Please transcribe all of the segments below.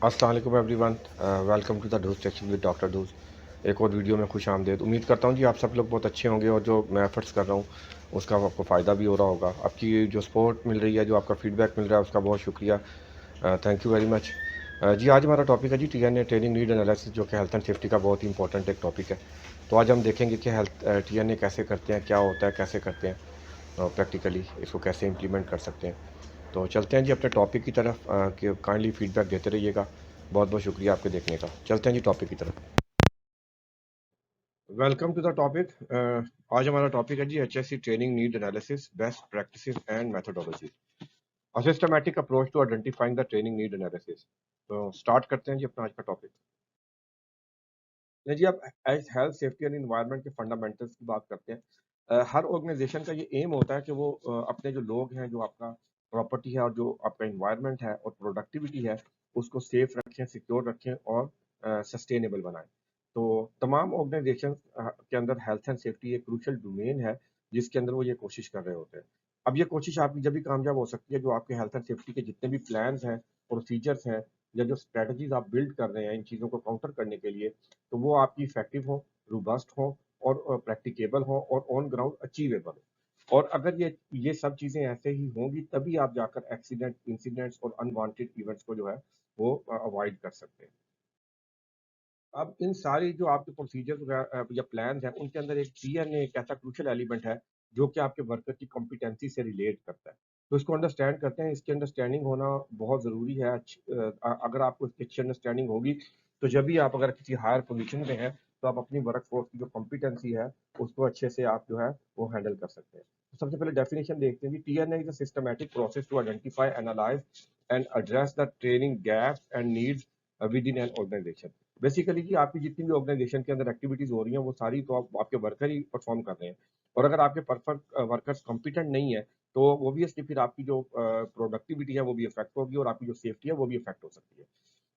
अस्सलाम वालेकुम everyone. Welcome to the dose section with doctor dose. एक और वीडियो में खुश आमदेद। उम्मीद करता हूँ जी आप सब लोग बहुत अच्छे होंगे और जो मैं एफर्ट्स कर रहा हूँ उसका आपको फ़ायदा भी हो रहा होगा। आपकी जो सपोर्ट मिल रही है, जो आपका फीडबैक मिल रहा है, उसका बहुत शुक्रिया। Thank you very much. जी आज हमारा टॉपिक है जी TNA ट्रेनिंग नीड एनालिसिस, जो कि हेल्थ एंड सेफ्टी का बहुत ही इंपॉर्टेंट एक टॉपिक है। तो आज हम देखेंगे कि हेल्थ TNA कैसे करते हैं, क्या होता है, कैसे करते हैं, प्रैक्टिकली इसको कैसे इम्प्लीमेंट कर सकते हैं। तो चलते हैं जी अपने टॉपिक की तरफ। कि काइंडली फीडबैक देते रहिएगा। बहुत बहुत शुक्रिया आपके देखने का। चलते हैं जी टॉपिक की तरफ। Welcome to the topic. आज हमारा टॉपिक है जी HSC training need analysis, best practices and methodology, a systematic approach to identifying the training need analysis. तो स्टार्ट करते हैं जी अपना आज का टॉपिक। नहीं जी, अब as health safety and environment के फंडामेंटल्स की बात करते हैं। हर ऑर्गेनाइजेशन का ये एम होता है कि वो अपने जो लोग हैं, जो आपका प्रॉपर्टी है और जो आपका इन्वायरमेंट है और प्रोडक्टिविटी है, उसको सेफ रखें, सिक्योर रखें और सस्टेनेबल बनाएं। तो तमाम ऑर्गेनाइजेशन के अंदर हेल्थ एंड सेफ्टी एक क्रूशियल डोमेन है, जिसके अंदर वो ये कोशिश कर रहे होते हैं। अब ये कोशिश आपकी जब भी कामयाब हो सकती है, जो आपके हेल्थ एंड सेफ्टी के जितने भी प्लान्स हैं, प्रोसीजर्स हैं, या जो स्ट्रेटजीज आप बिल्ड कर रहे हैं इन चीज़ों को काउंटर करने के लिए, तो वो आपकी इफेक्टिव हो, रोबस्ट हो और प्रैक्टिकेबल हो और ऑन ग्राउंड अचीवेबल हो। और अगर ये सब चीज़ें ऐसे ही होंगी, तभी आप जाकर एक्सीडेंट, इंसिडेंट्स और अनवांटेड इवेंट्स को जो है वो अवॉइड कर सकते हैं। अब इन सारी जो आपके प्रोसीजर्स या प्लान है, उनके अंदर एक TNA एक ऐसा क्रूशियल एलिमेंट है जो कि आपके वर्कर की कॉम्पिटेंसी से रिलेट करता है। तो इसको अंडरस्टैंड करते हैं, इसकी अंडरस्टैंडिंग होना बहुत ज़रूरी है। अगर आपको इसकी अच्छी अंडरस्टैंडिंग होगी, तो जब भी आप अगर किसी हायर पोजीशन में हैं, तो आप अपनी वर्क फोर्स की जो कॉम्पिटेंसी है, उसको अच्छे से आप जो है वो हैंडल कर सकते हैं। तो सबसे पहले डेफिनेशन देखते हैं कि TNA is a systematic process to identify, analyze and address the training gaps and needs within an organization. Basically कि आपकी जितनी भी ऑर्गेनाइजेशन के अंदर एक्टिविटीज हो रही हैं, वो सारी तो आपके वर्कर ही परफॉर्म कर रहे हैं। और अगर आपके परफेक्ट वर्कर्स कॉम्पिटेंट नहीं है, तो ओबियसली फिर आपकी जो प्रोडक्टिविटी है वो भी इफेक्ट होगी और आपकी जो सेफ्टी है वो भी इफेक्ट हो सकती है।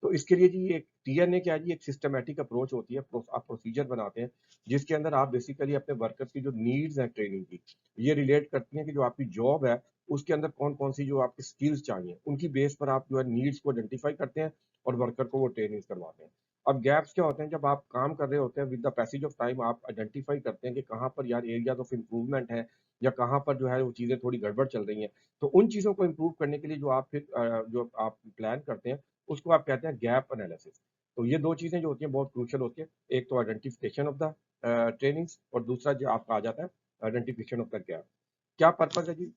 तो इसके लिए जी एक TNA क्या है जी, एक सिस्टमैटिक अप्रोच होती है। आप प्रोसीजर बनाते हैं जिसके अंदर आप बेसिकली अपने वर्कर्स की जो नीड्स हैं ट्रेनिंग की, ये रिलेट करती हैं कि जो आपकी जॉब है उसके अंदर कौन कौन सी जो आपकी स्किल्स चाहिए, उनकी बेस पर आप जो है नीड्स को आइडेंटिफाई करते हैं और वर्कर को वो ट्रेनिंग करवाते हैं। अब गैप्स क्या होते हैं, जब आप काम कर रहे होते हैं, with the passage of time आप आइडेंटिफाई करते हैं कि कहाँ पर यार एरियाज ऑफ इम्प्रूवमेंट है, या कहाँ पर जो है वो चीज़ें थोड़ी गड़बड़ चल रही हैं। तो उन चीज़ों को इम्प्रूव करने के लिए जो आप फिर जो आप प्लान करते हैं, उसको आप कहते हैं गैप एनालिसिस। तो ये दो चीज़ें जो होती हैं बहुत क्रूशियल होती है। एक तो आइडेंटिफिकेशन ऑफ द ट्रेनिंग्स, और दूसरा जो आपका आ जाता है आइडेंटिफिकेशन ऑफ द गैप। क्या पर्पस है जी?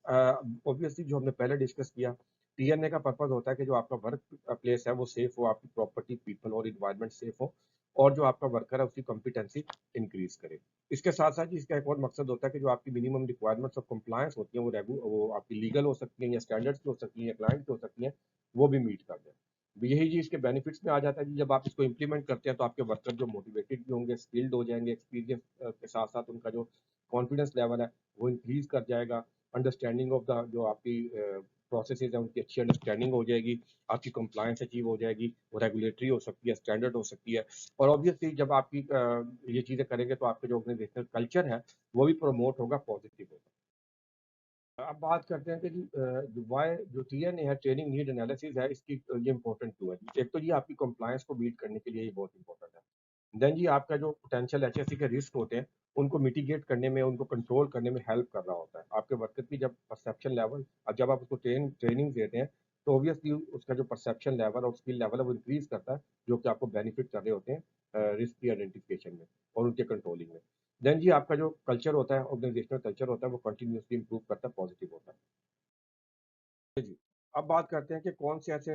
ऑब्वियसली जो हमने पहले डिस्कस किया, TNA का पर्पस होता है कि जो आपका वर्क प्लेस है वो सेफ हो, आपकी प्रॉपर्टी, पीपल और इन्वायरमेंट सेफ हो, और जो आपका वर्कर है उसकी कॉम्पिटेंसी इंक्रीज करे। इसके साथ साथ इसका एक और मकसद होता है कि जो आपकी मिनिमम रिक्वायरमेंट्स ऑफ कंप्लायंस होती हैं, वो आपकी लीगल हो सकती हैं, या स्टैंडर्ड्स की हो सकती हैं, या क्लाइंट की हो सकती हैं, वो भी मीट कर दें। यही जी इसके बेनिफिट्स में आ जाता है जी। जब आप इसको इम्प्लीमेंट करते हैं, तो आपके वर्कर जो मोटिवेटेड भी होंगे, स्किल्ड हो जाएंगे, एक्सपीरियंस के साथ साथ उनका जो कॉन्फिडेंस लेवल है वो इंक्रीज कर जाएगा। अंडरस्टैंडिंग ऑफ द जो आपकी प्रोसेसेस है उनकी अच्छी अंडरस्टैंडिंग हो जाएगी, आपकी कंप्लायंस अचीव हो जाएगी, वो रेगुलेटरी हो सकती है, स्टैंडर्ड हो सकती है। और ऑब्वियसली जब आपकी ये चीज़ें करेंगे, तो आपके जो ऑर्गेनाइजेशनल कल्चर है वो भी प्रमोट होगा, पॉजिटिव होगा। अब बात करते हैं कि जी वाई जो TNA है, ट्रेनिंग नीड एनालिसिस है, इसकी ये इंपॉर्टेंट क्यों है। एक तो ये आपकी कंप्लायंस को बीट करने के लिए ये बहुत इंपॉर्टेंट है। देन जी आपका जो पोटेंशियल HSC के रिस्क होते हैं, उनको मिटिगेट करने में, उनको कंट्रोल करने में हेल्प कर रहा होता है। आपके वर्कर की जब परसेप्शन लेवल, अब जब आप उसको ट्रेनिंग देते हैं, तो ऑब्वियसली उसका जो परसेप्शन लेवल और स्किल लेवल है वो इंक्रीज करता है, जो कि आपको बेनिफिट कर रहे होते हैं रिस्क की आइडेंटिफिकेशन में और उनके कंट्रोलिंग में। देन जी आपका जो कल्चर होता है, ऑर्गेनाइजेशनल कल्चर होता है, वो कंटिन्यूसली इंप्रूव करता है, पॉजिटिव होता है। जी। अब बात करते हैं कि कौन से ऐसे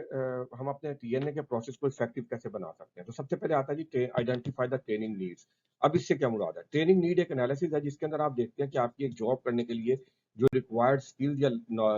हम अपने TNA के प्रोसेस को इफेक्टिव कैसे बना सकते हैं। तो सबसे पहले आता है जी आइडेंटिफाई द ट्रेनिंग नीड्स। अब इससे क्या मुराद है? ट्रेनिंग नीड एक एनालिसिस है जिसके अंदर आप देखते हैं कि आपकी एक जॉब करने के लिए जो रिक्वायर्ड स्किल्स या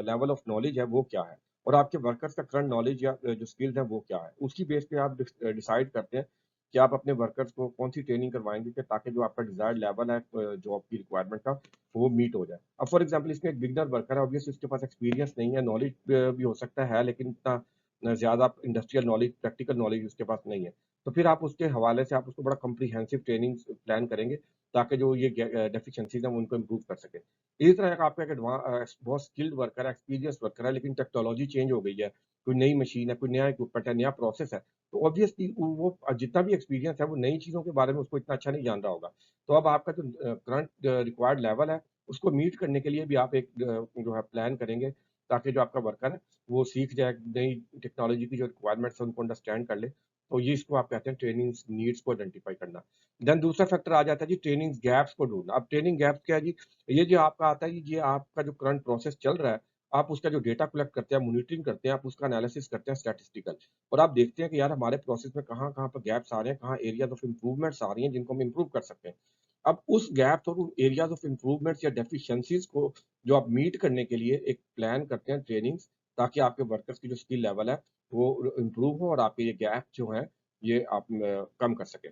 लेवल ऑफ नॉलेज है वो क्या है, और आपके वर्कर्स का करंट नॉलेज या जो स्किल्स है वो क्या है। उसकी बेस पे आप डिसाइड करते हैं कि आप अपने वर्कर्स को कौन सी ट्रेनिंग करवाएंगे, कि ताकि जो आपका डिजायर्ड लेवल है जॉब की रिक्वायरमेंट का, वो मीट हो जाए। अब फॉर एग्जांपल इसमें एक बिगनर वर्कर है, ऑब्वियसली उसके पास एक्सपीरियंस नहीं है, नॉलेज भी हो सकता है, लेकिन इतना ज़्यादा इंडस्ट्रियल नॉलेज, प्रैक्टिकल नॉलेज उसके पास नहीं है। तो फिर आप उसके हवाले से आप उसको बड़ा कॉम्प्रिहेंसिव ट्रेनिंग प्लान करेंगे, ताकि जो ये डेफिशिएंसीज हैं वो उनको इम्प्रूव कर सकें। इसी तरह का आपका एक बहुत स्किल्ड वर्कर है, एक्सपीरियंस वर्कर है, लेकिन टेक्नोलॉजी चेंज हो गई है, कोई नई मशीन है, कोई नया इक्विपमेंट है, नया प्रोसेस है, तो ऑब्वियसली वो जितना भी एक्सपीरियंस है वो नई चीज़ों के बारे में उसको इतना अच्छा नहीं जान रहा होगा। तो अब आपका जो करंट रिक्वायर्ड लेवल है उसको मीट करने के लिए भी आप एक जो है प्लान करेंगे, ताकि जो आपका वर्कर है वो सीख जाए, नई टेक्नोलॉजी की जो रिक्वायरमेंट्स है उनको अंडरस्टैंड कर ले। तो ये इसको आप कहते हैं ट्रेनिंग नीड्स को आइडेंटिफाई करना। देन दूसरा फैक्टर आ जाता है जी ट्रेनिंग गैप्स को ढूंढना। अब ट्रेनिंग गैप्स क्या है जी? ये जो आपका आता है जी, ये आपका जो करंट प्रोसेस चल रहा है, आप उसका जो डेटा कलेक्ट करते हैं, मॉनिटरिंग करते हैं, आप उसका एनालिसिस करते हैं स्टैटिस्टिकल, और आप देखते हैं कि यार हमारे प्रोसेस में कहाँ-कहाँ पर गैप्स आ रहे हैं, कहाँ एरियाज़ ऑफ इम्प्रूवमेंट्स आ रही हैं जिनको हम इम्प्रूव कर सकते हैं। अब उस गैप्स और उन एरियाज़ ऑफ इम्प्रूवमेंट्स या डेफिशिएंसीज़ को जो आप मीट करने के लिए एक प्लान करते हैं ट्रेनिंग्स, ताकि आपके वर्कर्स की जो स्किल लेवल है वो इम्प्रूव हो और आपके ये गैप जो हैं ये आप कम कर सकें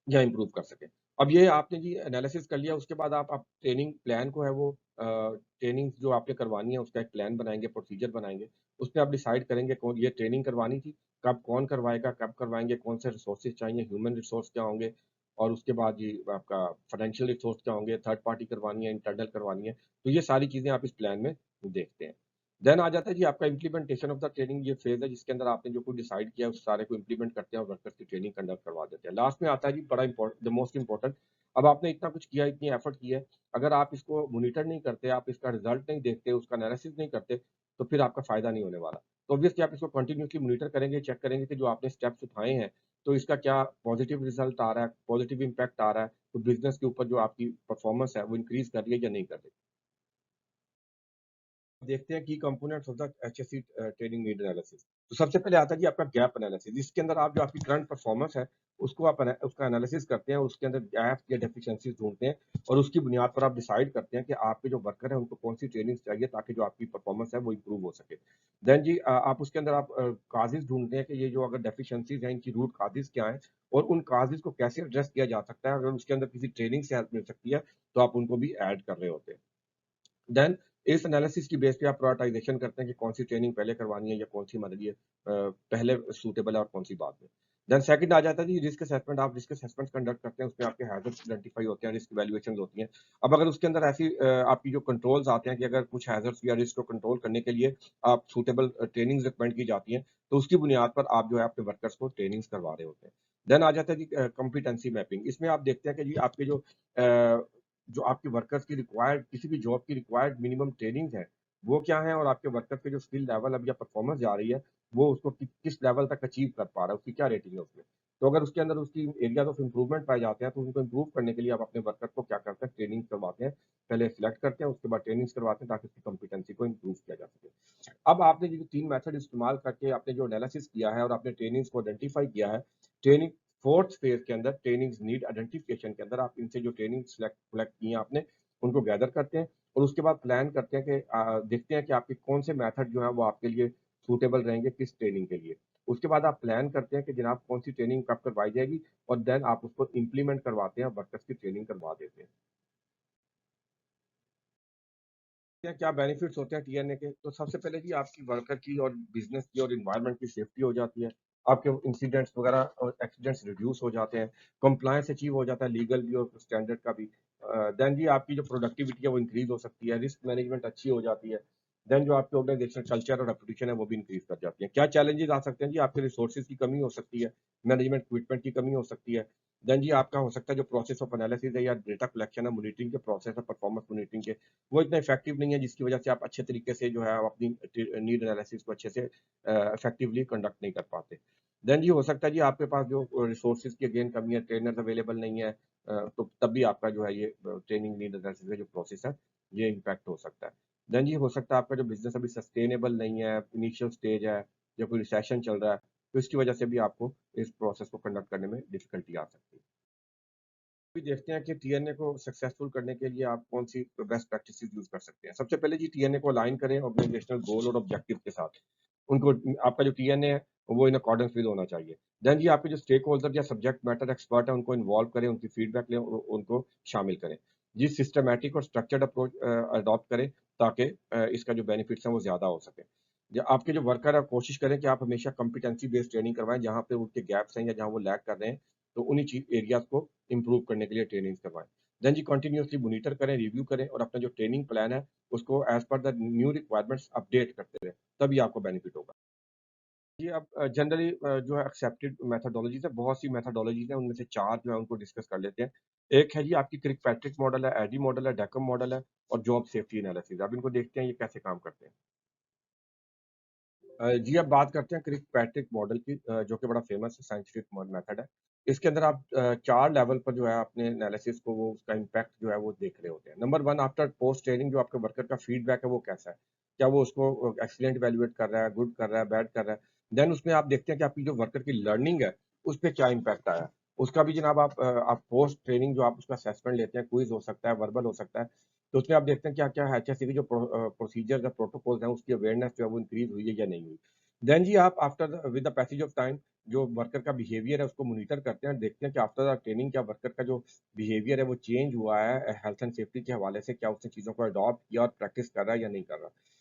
या इम्प्रूव कर सकें। अब ये आपने जी एनालिसिस कर लिया, उसके बाद आप ट्रेनिंग प्लान को है वो ट्रेनिंग्स जो आपने करवानी है उसका एक प्लान बनाएँगे, प्रोसीजर बनाएँगे। उसमें आप डिसाइड करेंगे कौन ये ट्रेनिंग करवानी थी, कब कौन करवाएगा, कब करवाएँगे, कौन से रिसोर्सेज़ चाहिए, ह्यूमन रिसोर्स क्या होंगे, और उसके बाद जी आपका फाइनेंशियल रिसोर्स क्या होंगे, थर्ड पार्टी करवानी है, इंटरनल करवानी है। तो ये सारी चीज़ें आप इस प्लान में देखते हैं। देन आ जाता है जी आपका इम्प्लीमेंटेशन ऑफ द ट्रेनिंग, ये फेज़ है जिसके अंदर आपने जो कुछ डिसाइड किया है उस सारे को इम्प्लीमेंट करते हैं और वर्कर्स की ट्रेनिंग कंडक्ट करवा देते हैं। लास्ट में आता है जी बड़ा द मोस्ट इम्पोर्टेंट। अब आपने इतना कुछ किया, इतनी एफर्ट की है, अगर आप इसको मॉनिटर नहीं करते, आप इसका रिजल्ट नहीं देखते, उसका एनालिसिस नहीं करते, तो फिर आपका फ़ायदा नहीं होने वाला। तो ऑब्वियसली आप इसको कंटिन्यूअसली मॉनिटर करेंगे, चेक करेंगे कि जो आपने स्टेप्स उठाए हैं, तो इसका क्या पॉजिटिव रिजल्ट आ रहा है, पॉजिटिव इम्पैक्ट आ रहा है, तो बिज़नेस के ऊपर जो आपकी परफॉर्मेंस है वो इंक्रीज़ कर रही है या नहीं कर रही। देखते हैं की components of the HSC training need analysis. तो सबसे पहले आता है जी आपका गैप एनालिसिस। इसके अंदर आप जो आपकी करंट परफॉर्मेंस है, उसको आप उसका एनालिसिस करते हैं, उसके अंदर गैप या डेफिशिएंसीज ढूँढते हैं और उसकी बुनियाद पर आप डिसाइड करते हैं कि आपके जो वर्कर हैं, उनको कौन-सी ट्रेनिंग चाहिए ताकि जो आपकी परफॉर्मेंस है, वो इम्प्रूव हो सके। देन जी आप उसके अंदर आप कॉजेज़ ढूँढते हैं कि ये जो अगर डेफिशिएंसीज हैं, इनकी रूट कॉजेज़ क्या हैं और उन कॉजेज़ को कैसे एड्रेस किया जा सकता है। अगर उसके अंदर किसी ट्रेनिंग से हेल्प मिल सकती है, तो आप उनको भी ऐड कर रहे होते हैं। देन इस एनालिसिस की बेस पे आप प्रायोरिटाइज़ेशन करते हैं कि कौन-सी ट्रेनिंग पहले करवानी है या कौन-सी हमारे लिए पहले सूटेबल है और कौन-सी बाद में। देन सेकंड आ जाता है जी रिस्क असेसमेंट। आप रिस्क असेसमेंट कंडक्ट करते हैं, उसमें आपके हैज़र्ड्स आइडेंटिफाई होते हैं, रिस्क इवैल्यूएशंस होती हैं। अब अगर उसके अंदर ऐसी आपकी जो कंट्रोल्स आते हैं कि अगर कुछ हैज़र्ड्स या रिस्क को कंट्रोल करने के लिए आप सूटेबल ट्रेनिंग्स रिकमेंड की जाती हैं, तो उसकी बुनियाद पर आप जो है अपने वर्कर्स को ट्रेनिंग्स करवा रहे होते हैं। देन आ जाता है जी कॉम्पिटेंसी मैपिंग। इसमें आप देखते हैं कि जी आपके जो आपके वर्कर्स की रिक्वायर्ड किसी भी जॉब की रिक्वायर्ड मिनिमम ट्रेनिंग है, वो क्या है और आपके वर्कर की जो स्किल लेवल अब या परफॉर्मेंस जा रही है, वो उसको किस लेवल तक अचीव कर पा रहा है, उसकी क्या रेटिंग है उसमें। तो अगर उसके अंदर उसकी एरियाज़ ऑफ इम्प्रूवमेंट पाए जाते हैं, तो उनको इम्प्रूव करने के लिए आप अपने वर्कर को क्या करते हैं, ट्रेनिंग करवाते हैं। पहले सिलेक्ट करते हैं, उसके बाद ट्रेनिंग्स करवाते हैं ताकि उसकी कॉम्पिटेंसी को इम्प्रूव किया जा सके। अब आपने ये जो 3 मेथड इस्तेमाल करके आपने जो एनालिसिस किया है और आपने ट्रेनिंग्स को आइडेंटिफाई किया है, ट्रेनिंग 4th फेज़ के अंदर ट्रेनिंग्स नीड आइडेंटिफिकेशन के अंदर आप इनसे जो ट्रेनिंग कलेक्ट की हैं आपने, उनको गैदर करते हैं और उसके बाद प्लान करते हैं कि देखते हैं कि आपके कौन से मेथड जो हैं वो आपके लिए सूटेबल रहेंगे किस ट्रेनिंग के लिए। उसके बाद आप प्लान करते हैं कि जनाब कौन-सी ट्रेनिंग कब करवाई जाएगी और देन आप उसको इम्प्लीमेंट करवाते हैं, वर्कर्स की ट्रेनिंग करवा देते हैं। क्या बेनिफिट्स होते हैं टीएनए के? तो सबसे पहले जी आपकी वर्कर की और बिज़नेस की और एनवायरनमेंट की सेफ्टी हो जाती है। आपके इंसिडेंट्स वगैरह और एक्सीडेंट्स रिड्यूस हो जाते हैं। कंप्लायंस अचीव हो जाता है लीगल भी और स्टैंडर्ड का भी। देन जी आपकी जो प्रोडक्टिविटी है वो इंक्रीज़ हो सकती है, रिस्क मैनेजमेंट अच्छी हो जाती है। देन जो आपके ऑर्गेनाइजेशनल कल्चर और रेपुटेशन है वो भी इंक्रीज़ कर जाती है। क्या चैलेंजेस आ सकते हैं जी? आपके रिसोर्सेज़ की कमी हो सकती है, मैनेजमेंट इक्विपमेंट की कमी हो सकती है। देन जी आपका हो सकता है जो प्रोसेस ऑफ एनालिसिस है या डेटा कलेक्शन है, मॉनिटरिंग के प्रोसेस है, परफॉर्मेंस मॉनिटरिंग के, वो इतना इफेक्टिव नहीं है जिसकी वजह से आप अच्छे तरीके से जो है आप अपनी नीड एनालिसिस को अच्छे से इफेक्टिवली कंडक्ट नहीं कर पाते। देन ये हो सकता है जी आपके पास जो रिसोर्सेज की अगेन कमी है, ट्रेनर्स अवेलेबल नहीं है, तो तब भी आपका जो है ये ट्रेनिंग नीड एनालिसिस का जो प्रोसेस है ये इम्पैक्ट हो सकता है। देन ये हो सकता है आपका जो बिजनेस अभी सस्टेनेबल नहीं है, इनिशियल स्टेज है या कोई रिसेशन चल रहा है, तो इसकी वजह से भी आपको इस प्रोसेस को कंडक्ट करने में डिफिकल्टी आ सकती है। भी देखते हैं कि टीएनए को सक्सेसफुल करने के लिए आप कौन-सी बेस्ट प्रैक्टिसेज़ यूज़ कर सकते हैं। सबसे पहले जी टीएनए को अलाइन करें ऑर्गेनाइजेशनल गोल और ऑब्जेक्टिव के साथ। उनको आपका जो टीएनए है, वो इन अकॉर्डेंस विद होना चाहिए। देन जी आपके जो स्टेक होल्डर या सब्जेक्ट मैटर एक्सपर्ट है, उनको इन्वॉल्व करें, उनकी फीडबैक लें, उनको शामिल करें। जी सिस्टमैटिक और स्ट्रक्चर्ड अप्रोच अडॉप्ट करें ताकि इसका जो बेनिफिट्स हैं वो ज़्यादा हो सके। आपके जो वर्कर है कोशिश करें कि आप हमेशा कॉम्पिटेंसी बेस्ड ट्रेनिंग करवाएँ, जहाँ पे उनके गैप्स हैं या जहाँ वो लैग कर रहे हैं, तो उन्हीं एरियाज को इम्प्रूव करने के लिए ट्रेनिंग करवाएं। देन जी कंटिन्यूसली मॉनिटर करें, रिव्यू करें और अपना जो ट्रेनिंग प्लान है उसको as per the new requirements update करते रहें, तभी आपको बेनिफिट होगा। जी, अब जनरली जो है एक्सेप्टेड मेथोडोलॉजीज़ है, बहुत सी मेथोडोलॉजीज़ हैं, उनमें से 4 जो है उनको डिस्कस कर लेते हैं। एक है जी आपकी क्रिकपैट्रिक मॉडल है, एडी मॉडल है, डेकम मॉडल है और जॉब सेफ्टी एनालिसिस। अब इनको देखते हैं ये कैसे काम करते हैं। जी, अब बात करते हैं क्रिकपैट्रिक मॉडल की, जो कि बड़ा फेमस है, साइंटिफिक मेथड है। इसके अंदर आप 4 लेवल पर जो है अपने एनालिसिस को, वो उसका इम्पैक्ट जो है वो देख रहे होते हैं। नंबर 1, आफ्टर पोस्ट ट्रेनिंग जो आपके वर्कर का फीडबैक है वो कैसा है? क्या वो उसको एक्सीलेंट इवैल्यूएट कर रहा है, गुड कर रहा है, बैड कर रहा है? देन उसमें आप देखते हैं कि आपकी जो वर्कर की लर्निंग है, उस पे क्या इम्पैक्ट आया? उसका भी जनाब आप पोस्ट ट्रेनिंग जो आप उसका असेसमेंट लेते हैं, क्विज़ हो सकता है, वर्बल हो सकता है। तो उसमें आप देखते हैं क्या-क्या एचएससी की जो प्रोसीजर्स है, प्रोटोकॉल्स हैं, उसकी अवेयरनेस जो है वो इंक्रीज़ हुई है या नहीं हुई। देन जी आप after with the passage of time जो वर्कर का बिहेवियर है उसको मॉनिटर करते हैं, देखते हैं कि आफ्टर द ट्रेनिंग क्या वर्कर का जो बिहेवियर है वो चेंज हुआ है हेल्थ एंड सेफ्टी के हवाले से, क्या उसने चीज़ों को अडॉप्ट किया और प्रैक्टिस कर रहा है या नहीं कर रहा।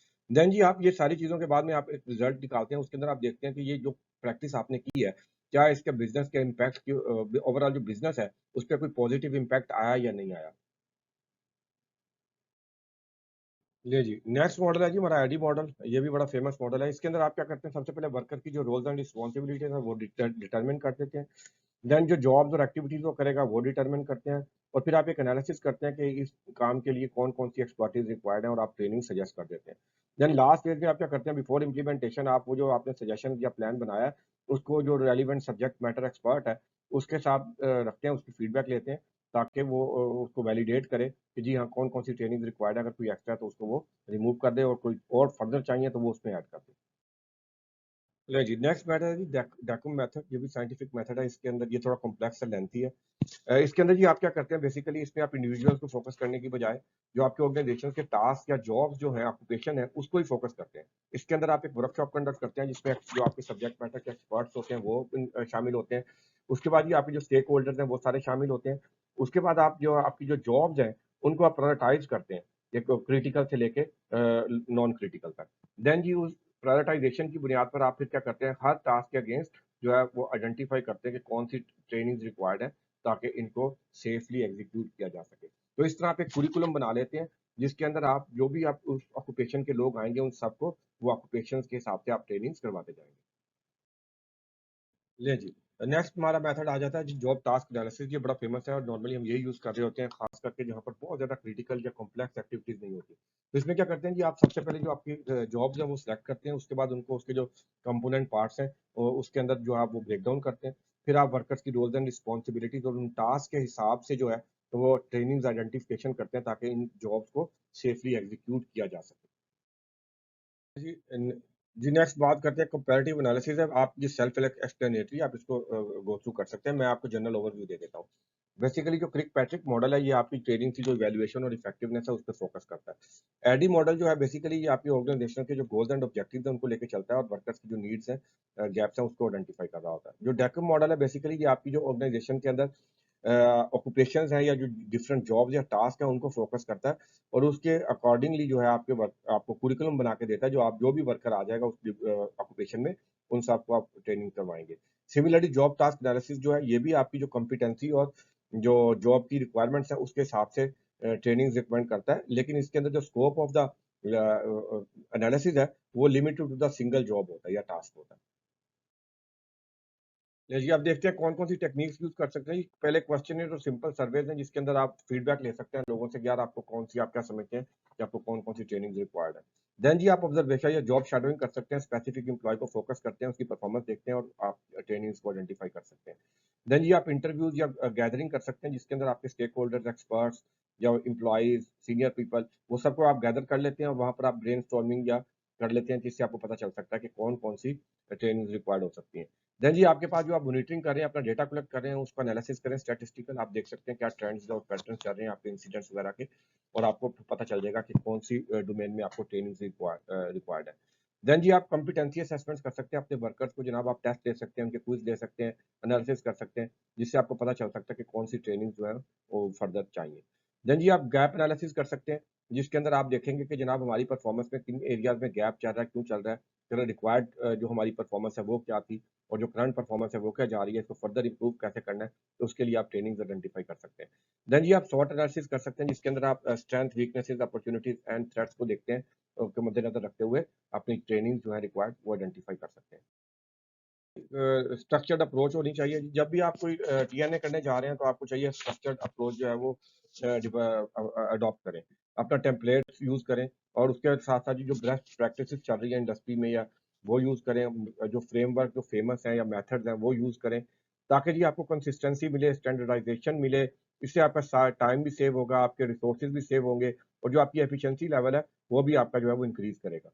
देन जी आप ये सारी चीज़ों के बाद में आप एक रिजल्ट निकालते हैं, उसके अंदर आप देखते हैं कि ये जो प्रैक्टिस आपने की है, क्या इसके बिज़नेस के इम्पैक्ट की ओवरऑल जो बिज़नेस है, उस पे कोई पॉजिटिव इम्पैक्ट आया या नहीं आया। जी। नेक्स्ट मॉडल है जी हमारा एडी मॉडल, ये भी बड़ा फेमस मॉडल है। इसके अंदर आप क्या करते हैं, सबसे पहले वर्कर की जो रोल्स एंड रिस्पॉन्सिबिलिटीज़ हैं वो डिटरमिन कर देते हैं। देन जो जॉब्स और एक्टिविटीज़ वो करेगा वो डिटरमिन करते हैं और फिर आप एक एनालिसिस करते हैं कि इस काम के लिए कौन-कौन सी एक्सपर्टीज़ रिक्वायर्ड है और आप ट्रेनिंग सजेस्ट कर देते हैं। देन लास्ट फेज़ में आप क्या करते हैं, बिफोर इम्प्लीमेंटेशन आप वो जो आपने सजेशन या प्लान बनाया है, उसको जो रेलेवेंट सब्जेक्ट मैटर एक्सपर्ट है, उसके साथ रखते हैं, उसकी फीडबैक लेते हैं ताकि वो उसको वैलिडेट करे कि जी हाँ, कौन-कौन सी ट्रेनिंग रिक्वायर्ड है, अगर कोई एक्स्ट्रा है तो उसको वो रिमूव कर दे और कोई और फर्दर चाहिए तो वो उसमें ऐड कर दे। चलिए जी, नेक्स्ट मेथड है जी डेकुम मेथड, ये भी साइंटिफिक मेथड है। इसके अंदर ये थोड़ा कॉम्प्लेक्स है, लेंथी है। इसके अंदर जी आप क्या करते हैं, बेसिकली इसमें आप इंडिविजुअल्स को फोकस करने की बजाय जो आपके ऑर्गेनाइजेशन के टास्क या जॉब्स जो है, ऑक्यूपेशन है, उसको ही फोकस करते हैं। इसके अंदर आप एक वर्कशॉप कंडक्ट करते हैं जिसमें जो आपके सब्जेक्ट मैटर के एक्सपर्ट्स होते हैं वो शामिल होते हैं। उसके बाद ये आपके जो स्टेक होल्डर्स हैं वो सारे शामिल होते हैं। उसके बाद आप जो आपकी जो जॉब्स हैं उनको आप प्रायोरिटाइज करते हैं, एक क्रिटिकल से लेके नॉन क्रिटिकल तक। देन जी उस प्रायोरिटाइजेशन की बुनियाद पर आप फिर क्या करते हैं, हर टास्क के अगेंस्ट जो है वो आइडेंटिफाई करते हैं कि कौन सी ट्रेनिंग रिक्वायर्ड है ताकि इनको सेफली एग्जीक्यूट किया जा सके। तो इस तरह आप एक कुरिकुलम बना लेते हैं जिसके अंदर आप जो भी आप उस ऑक्यूपेशन के लोग आएंगे उन सबको वो ऑक्यूपेशन के हिसाब से आप ट्रेनिंग्स करवाते जाएंगे। ले जी। नेक्स्ट हमारा मेथड आ जाता है जी जॉब टास्क एनालिसिस। ये बड़ा फेमस है और नॉर्मली हम यही यूज़ कर रहे होते हैं, खास करके जहाँ पर बहुत ज़्यादा क्रिटिकल या कॉम्प्लेक्स एक्टिविटीज़ नहीं होती। तो इसमें क्या करते हैं जी, आप सबसे पहले जो आपकी जॉब्स हैं वो सिलेक्ट करते हैं, उसके बाद उनको उसके जो कंपोनेंट पार्ट्स हैं उसके अंदर जो आप वो ब्रेक डाउन करते हैं। फिर आप वर्कर्स की रोल्स एंड रिस्पॉन्सिबिलिटीज़ और उन टास्क के हिसाब से जो है तो वो ट्रेनिंग्स आइडेंटिफिकेशन करते हैं ताकि इन जॉब्स को सेफली एग्जीक्यूट किया जा सके। जी जी, नेक्स्ट बात करते हैं कंपैरेटिव एनालिसिस है। आप ये सेल्फ एक्सप्लेनेटरी आप इसको गो थ्रू कर सकते हैं। मैं आपको जनरल ओवरव्यू दे देता हूँ। बेसिकली जो क्रिकपैट्रिक मॉडल है ये आपकी ट्रेनिंग की जो इवैल्यूएशन और इफेक्टिवनेस है उस पे फोकस करता है। एडी मॉडल जो है बेसिकली ये आपकी ऑर्गेनाइजेशन के जो गोल्स एंड ऑब्जेक्टिव्स हैं उनको लेके चलता है और वर्कर्स की जो नीड्स हैं, गैप्स हैं उसको आइडेंटिफाई कर रहा होता है। जो डेकम मॉडल है बेसिकली ये आपकी जो ऑर्गेनाइजेशन के अंदर ऑक्यूपेशंस हैं या जो डिफरेंट जॉब्स या टास्क हैं उनको फोकस करता है और उसके अकॉर्डिंगली जो है आपके वर्क आपको कुरिकुलम बना के देता है, जो आप जो भी वर्कर आ जाएगा उस ऑक्यूपेशन में उन सबको आप ट्रेनिंग करवाएंगे। सिमिलरली जॉब टास्क एनालिसिस जो है ये भी आपकी जो कॉम्पिटेंसी और जो जॉब की रिक्वायरमेंट्स है उसके हिसाब से ट्रेनिंग रिकमेंड करता है, लेकिन इसके अंदर जो स्कोप ऑफ द एनालिसिस है वो limited to the single job होता है या टास्क होता है। जी, आप देखते हैं कौन-कौन सी टेक्निक्स यूज़ कर सकते हैं। पहले क्वेश्चनर और सिंपल सर्वेज हैं जिसके अंदर आप फीडबैक ले सकते हैं लोगों से कि यार आपको कौन-सी, आप क्या समझते हैं कि आपको कौन-कौन सी ट्रेनिंग रिक्वायर्ड है। देन जी आप ऑब्जर्वेशन या जॉब शैडोइंग कर सकते हैं, स्पेसिफिक एम्प्लॉयी को फोकस करते हैं, उसकी परफॉर्मेंस देखते हैं और आप ट्रेनिंग्स को आइडेंटिफाई कर सकते हैं। देन जी आप इंटरव्यूज़ या गैदरिंग कर सकते हैं जिसके अंदर आपके स्टेक होल्डर्स, एक्सपर्ट्स या एम्प्लॉइज़, सीनियर पीपल वो सबको आप गैदर कर लेते हैं और वहाँ पर आप ब्रेनस्टॉर्मिंग या कर लेते हैं जिससे आपको पता चल सकता है कि कौन-कौन सी ट्रेनिंग्स रिक्वायर्ड हो सकती हैं। देन जी आपके पास जो आप मॉनिटरिंग कर रहे हैं, अपना डेटा कलेक्ट कर रहे हैं, उसका एनालिसिस करें स्टैटिस्टिकल, आप देख सकते हैं क्या ट्रेंड्स और पैटर्न्स चल रहे हैं आपके इंसिडेंट्स वगैरह के और आपको पता चल जाएगा कि कौन-सी डोमेन में आपको ट्रेनिंग रिक्वायर्ड है। देन जी आप कॉम्पिटेंसी असेसमेंट्स कर सकते हैं अपने वर्कर्स को, जनाब आप टेस्ट दे सकते हैं, उनके क्विज़ दे सकते हैं, एनालिसिस कर सकते हैं, जिससे आपको पता चल सकता है कि कौन-सी ट्रेनिंग जो है वो फर्दर चाहिए। देन जी आप गैप एनालिसिस कर सकते हैं जिसके अंदर आप देखेंगे कि जनाब हमारी परफॉर्मेंस में किन एरियाज़ में गैप चल रहा है, क्यों चल रहा है, फिर रिक्वायर्ड जो हमारी परफॉर्मेंस है वो क्या थी और जो करंट परफॉर्मेंस है वो क्या जा रही है, इसको फर्दर इंप्रूव कैसे करना है, तो उसके लिए आप ट्रेनिंग्स आइडेंटिफाई कर सकते हैं। देन जी आप स्वॉट एनालिसिस कर सकते हैं, जिसके अंदर आप strength, weaknesses, opportunities and threats को देखते हैं, उसके मद्देनजर रखते हुए अपनी ट्रेनिंग जो है रिक्वायर्ड वो आइडेंटिफाई कर सकते हैं। स्ट्रक्चर्ड अप्रोच होनी चाहिए। जब भी आप कोई टीएनए करने जा रहे हैं तो आपको चाहिए स्ट्रक्चर्ड अप्रोच जो है वो अडॉप्ट करें। अपना टेम्पलेट यूज़ करें और उसके साथ-साथ जो बेस्ट प्रैक्टिसेस चल रही है इंडस्ट्री में या वो यूज़ करें। जो फ्रेमवर्क जो फेमस है या मेथड्स हैं वो यूज़ करें, ताकि जी आपको कंसिस्टेंसी मिले, स्टैंडर्डाइज़ेशन मिले। इससे आपका सा टाइम भी सेव होगा, आपके रिसोर्सेज़ भी सेव होंगे और जो आपकी एफिशिएंसी लेवल है, वो भी आपका जो है वो इंक्रीज़ करेगा।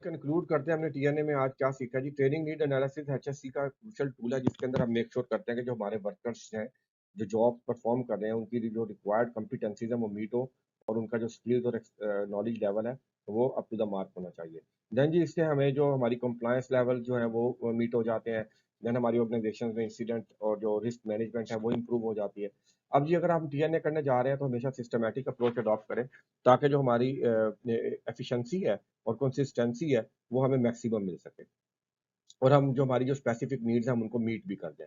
कंक्लूड करते हैं हमने टीएनए में आज क्या सीखा जी। ट्रेनिंग नीड एनालिसिस एचएससी का क्रूशियल टूल है, जिसके अंदर हम मेक श्योर करते हैं कि जो हमारे वर्कर्स हैं, जो जॉब परफॉर्म कर रहे हैं, उनकी जो रिक्वायर्ड कॉम्पिटेंसीज है वो मीट हो और उनका जो स्किल्स और नॉलेज लेवल है वो अप टू द मार्क होना चाहिए। देन जी इससे हमें जो हमारी कंप्लायंस लेवल जो है वो मीट हो जाते हैं। देन हमारी ऑर्गेनाइजेशन में इंसिडेंट और जो रिस्क मैनेजमेंट है वो इम्प्रूव हो जाती है। अब जी अगर हम टीएनए करने जा रहे हैं तो हमेशा सिस्टमैटिक अप्रोच अडॉप्ट करें, ताकि जो हमारी एफिशिएंसी है और कंसिस्टेंसी है वो हमें मैक्सिमम मिल सके और हम जो हमारी जो स्पेसिफिक नीड्स हैं हम उनको मीट भी कर दें।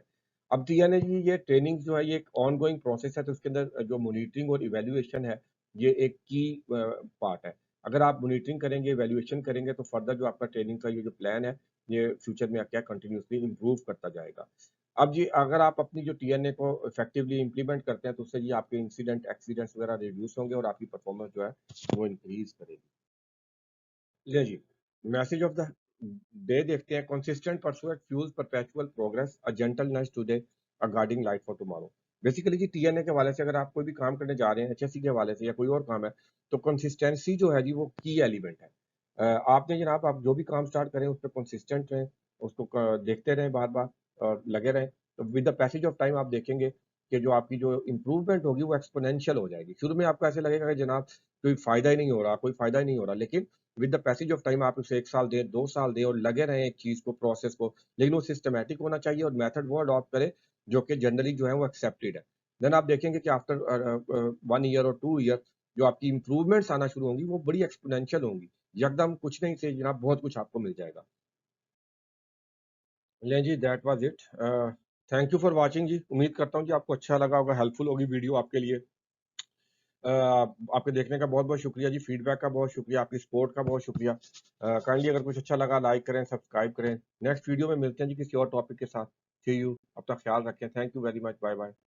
अब टीएनए जी ये ट्रेनिंग जो है ये एक ऑनगोइंग प्रोसेस है, तो उसके अंदर जो मॉनिटरिंग और इवैल्यूएशन है ये एक की पार्ट है। अगर आप मॉनिटरिंग करेंगे, इवैल्यूएशन करेंगे तो फर्दर जो आपका ट्रेनिंग का ये जो प्लान है ये फ्यूचर में क्या कंटिन्यूअसली इम्प्रूव करता जाएगा। अब जी अगर आप अपनी जो टीएनए को इफेक्टिवली इम्प्लीमेंट करते हैं तो उससे जी आपके इंसिडेंट, एक्सीडेंट्स वगैरह रिड्यूस होंगे और आपकी परफॉर्मेंस जो है वो इंक्रीज करेगी। ले जी, मैसेज ऑफ द डे देखते हैं। Consistent pursuit fuels perpetual progress, a gentle nudge today, a guiding light for tomorrow. Basically जी टीएनए के हवाले से अगर आप कोई भी काम करने जा रहे हैं एचएससी के हवाले से या कोई और काम है, तो कंसिस्टेंसी जो है जी वो की एलिमेंट है। आपने जनाब आप जो भी काम स्टार्ट करें उस पे कंसिस्टेंट रहें, उसको देखते रहें बार-बार और लगे रहें। तो with the passage of time आप देखेंगे कि जो आपकी जो इम्प्रूवमेंट होगी वो एक्सपोनेंशियल हो जाएगी। शुरू में आपको ऐसे लगेगा कि जनाब कोई फ़ायदा ही नहीं हो रहा, कोई फ़ायदा ही नहीं हो रहा, लेकिन with the passage of time आप उसे 1 साल दें, 2 साल दें और लगे रहें एक चीज़ को, प्रोसेस को, लेकिन वो सिस्टमैटिक होना चाहिए और मेथड वो अडॉप्ट करें जो कि जनरली जो है वो एक्सेप्टेड है। देन आप देखेंगे कि आफ्टर 1 ईयर और 2 ईयर जो आपकी इम्प्रूवमेंट्स आना शुरू होंगी, वो बड़ी एक्स्पोनेंशियल होंगी। यकदम कुछ नहीं से जनाब बहुत कुछ आपको मिल जाएगा। लें जी, that was it. Thank you for watching जी। उम्मीद करता हूँ कि आपको अच्छा लगा होगा, हेल्पफुल होगी वीडियो आपके लिए। आपके देखने का बहुत-बहुत शुक्रिया जी, फीडबैक का बहुत शुक्रिया, आपकी सपोर्ट का बहुत शुक्रिया। काइंडली अगर कुछ अच्छा लगा लाइक करें, सब्सक्राइब करें। नेक्स्ट वीडियो में मिलते हैं जी किसी और टॉपिक के साथ। सी यू, अपना ख्याल रखें। Thank you very much, bye bye.